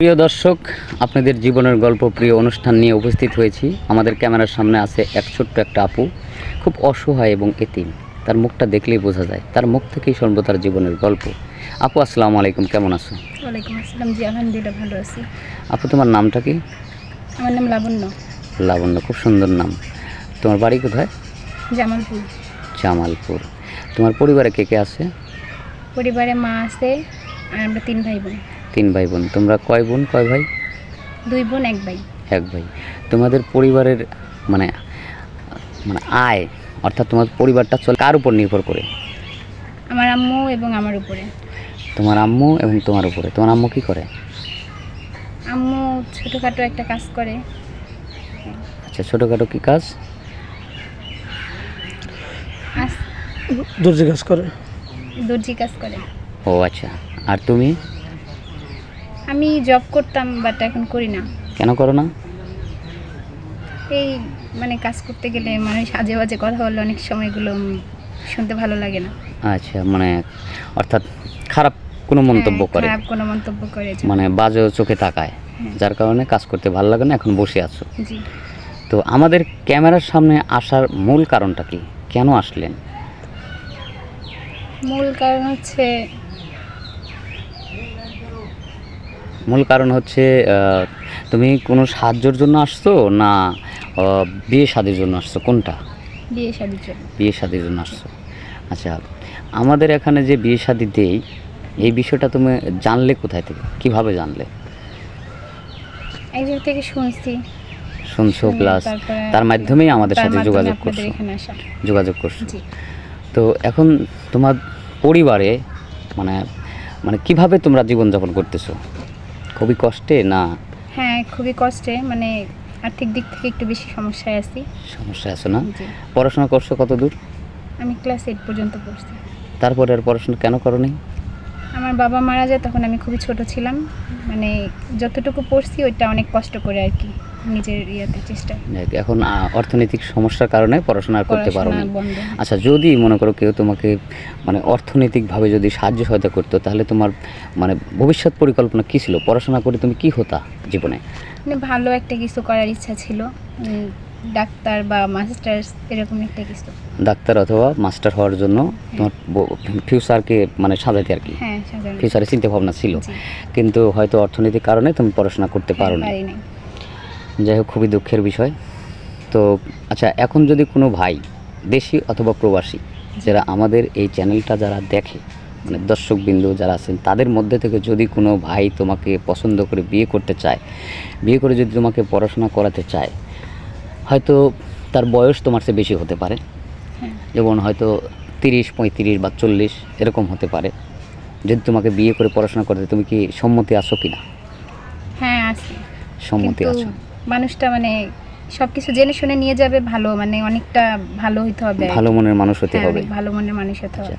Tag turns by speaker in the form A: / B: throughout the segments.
A: প্রিয় দর্শক, আপনাদের জীবনের গল্প প্রিয় অনুষ্ঠান নিয়ে উপস্থিত হয়েছি। আমাদের ক্যামেরার সামনে আছে এক ছোট্ট একটা আপু, খুব অসহায় এবং এতিম। তার মুখটা দেখলেই বোঝা যায়, তার মুখ থেকেই শুনবো তার জীবনের গল্প। আপু, আসসালামু আলাইকুম, কেমন আছো?
B: ওয়ালাইকুম আসসালাম। জি, আলহামদুলিল্লাহ ভালো আছি।
A: আপু, তোমার নামটা কি?
B: আমার নাম লাবণ্য।
A: লাবণ্য, খুব সুন্দর নাম। তোমার বাড়ি কোথায়?
B: জামালপুর।
A: জামালপুর। তোমার পরিবারে কে কে আছে?
B: পরিবারে মা আছে আর আমরা 3 ভাই বোন।
A: 3 ভাই বোন। তোমরা কয় বোন, কয় ভাই?
B: 2 বোন 1 ভাই।
A: 1 ভাই। তোমাদের পরিবারের মানে মানে আয়, অর্থাৎ তোমার পরিবারটা চলে কার উপর নির্ভর করে?
B: আমার আম্মু এবং আমার উপরে।
A: তোমার আম্মু এবং তোমার উপরে। তোমার আম্মু কি করে?
B: আম্মু ছোটোখাটো একটা কাজ করে।
A: আচ্ছা, ছোটোখাটো কী কাজ?
C: দর্জি কাজ করে।
B: দর্জি কাজ করে।
A: ও আচ্ছা। আর তুমি?
B: আমি জব করতাম, বাট এখন করি না।
A: কেন করো না?
B: এই মানে কাজ করতে গেলে মানুষ আজে বাজে কথা বললে অনেক সময়গুলো শুনতে ভালো লাগে না।
A: আচ্ছা, মানে অর্থাৎ খারাপ কোনো মন্তব্য করে,
B: খারাপ কোনো মন্তব্য করে,
A: মানে বাজে চোখে তাকায়, যার কারণে কাজ করতে ভালো লাগে না, এখন বসে আছো।
B: জি।
A: তো আমাদের ক্যামেরার সামনে আসার মূল কারণটা কি? কেন আসলেন?
B: মূল কারণ হচ্ছে
A: তুমি কোনো সাহায্যের জন্য আসছো না বিয়ে শাদির জন্য আসছো? কোনটা?
B: বিয়ে শাদির জন্য।
A: বিয়ে শাদির জন্য আসছো। আচ্ছা, আমাদের এখানে যে বিয়ে শাদি দেই, এই বিষয়টা তুমি জানলে কোথায় থেকে, কিভাবে জানলে?
B: একজন থেকে
A: শুনছো, প্লাস তার মাধ্যমেই আমাদের সাথে যোগাযোগ করছো।
B: জি।
A: তো এখন তোমার পরিবারে মানে মানে কিভাবে তোমরা জীবনযাপন করতেছো? খুবই কষ্টে না?
B: হ্যাঁ, খুবই কষ্টে, মানে আর্থিক দিক থেকে একটু বেশি সমস্যায় আছি।
A: সমস্যায় আছো না?
B: জি।
A: পড়াশোনা করছো কত দূর?
B: আমি ক্লাস 8 পর্যন্ত পড়ছি।
A: তারপরে আর পড়াশোনা কেন করোনি?
B: আমার বাবা মারা যায়, তখন আমি খুবই ছোট ছিলাম। মানে যতটুকু পড়ছি ওইটা অনেক কষ্ট করে আর কি, নিজের চেষ্টা।
A: এখন অর্থনৈতিক সমস্যার কারণে পড়াশোনা করতে পারো না।
B: বন্ধ।
A: আচ্ছা, যদি মনে করো কেউ তোমাকে মানে অর্থনৈতিকভাবে যদি সাহায্য সহায়তা করতো, তাহলে তোমার মানে ভবিষ্যৎ পরিকল্পনা কী ছিল? পড়াশোনা করে তুমি কি হতা জীবনে?
B: মানে ভালো একটা কিছু করার ইচ্ছা ছিল, ডাক্তার বা মাস্টার্স এরকম একটা কিছু।
A: ডাক্তার অথবা মাস্টার হওয়ার জন্য তোমার ফিউচারকে মানে সাজাতে আর কি।
B: হ্যাঁ,
A: ফিউচারে চিন্তা ভাবনা ছিল, কিন্তু হয়তো অর্থনৈতিক কারণে তুমি পড়াশোনা করতে পারো না। যাই হোক, খুবই দুঃখের বিষয়। তো আচ্ছা, এখন যদি কোনো ভাই দেশি অথবা প্রবাসী যারা আমাদের এই চ্যানেলটা যারা দেখে, মানে দর্শকবিন্দু যারা আছেন, তাদের মধ্যে থেকে যদি কোনো ভাই তোমাকে পছন্দ করে বিয়ে করতে চায়, বিয়ে করে যদি তোমাকে পড়াশোনা করাতে চায়, হয়তো তার বয়স তোমার চেয়ে বেশি হতে পারে, যেমন হয়তো 30, 35 বা 40 এরকম হতে পারে। যদি তোমাকে বিয়ে করে পড়াশোনা করতে, তুমি কি সম্মতি আছো কি না?
B: হ্যাঁ, আছি।
A: সম্মতি আছো।
B: মানুষটা মানে সবকিছু জেনে শুনে নিয়ে যাবে, ভালো মানে অনেকটা ভালো হইতে হবে,
A: ভালো মনের মানুষ হতে হবে।
B: ভালো মনের মানুষ হতে হবে।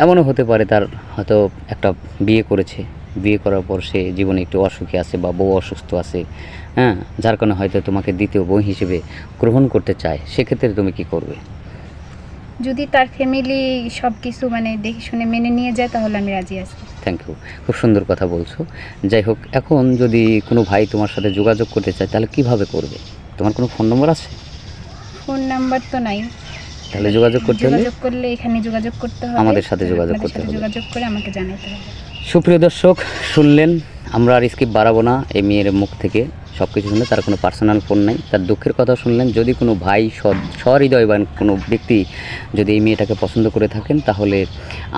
A: এমনও হতে পারে তার হয়তো একটা বিয়ে করেছে, বিয়ে করার পর সে জীবনে একটু অসুখী আছে বা বউ অসুস্থ আছে, হ্যাঁ, যার কারণে হয়তো তোমাকে দ্বিতীয় বউ হিসেবে গ্রহণ করতে চায়। সেক্ষেত্রে তুমি কি করবে?
B: যদি তার ফ্যামিলি সব কিছু মানে দেখে শুনে মেনে নিয়ে যায়, তাহলে আমি রাজি আছি।
A: থ্যাংক ইউ, খুব সুন্দর কথা বলছো। যাই হোক, এখন যদি কোনো ভাই তোমার সাথে যোগাযোগ করতে চায়, তাহলে কিভাবে করবে? তোমার কোনো ফোন নম্বর আছে?
B: ফোন নাম্বার তো নাই।
A: তাহলে যোগাযোগ
B: করলে এখানে যোগাযোগ করতে হবে,
A: আমাদের সাথে যোগাযোগ করতে হবে,
B: যোগাযোগ করে আমাকে জানাতে হবে।
A: সুপ্রিয় দর্শক, শুনলেন, আমরা আর স্কিপ বাড়াবো না। এই মেয়ের মুখ থেকে সব কিছু শুনলে, তার কোনো পার্সোনাল ফোন নেই, তার দুঃখের কথা শুনলেন। যদি কোনো ভাই সহৃদয়বান কোনো ব্যক্তি যদি এই মেয়েটাকে পছন্দ করে থাকেন, তাহলে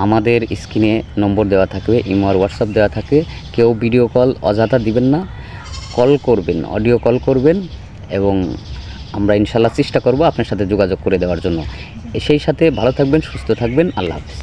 A: আমাদের স্ক্রিনে নম্বর দেওয়া থাকবে, ইমো আর হোয়াটসঅ্যাপ দেওয়া থাকে। কেউ ভিডিও কল অযথা দিবেন না, কল করবেন, অডিও কল করবেন, এবং আমরা ইনশাল্লাহ চেষ্টা করব আপনার সাথে যোগাযোগ করে দেওয়ার জন্য। সেই সাথে ভালো থাকবেন, সুস্থ থাকবেন। আল্লাহ হাফেজ।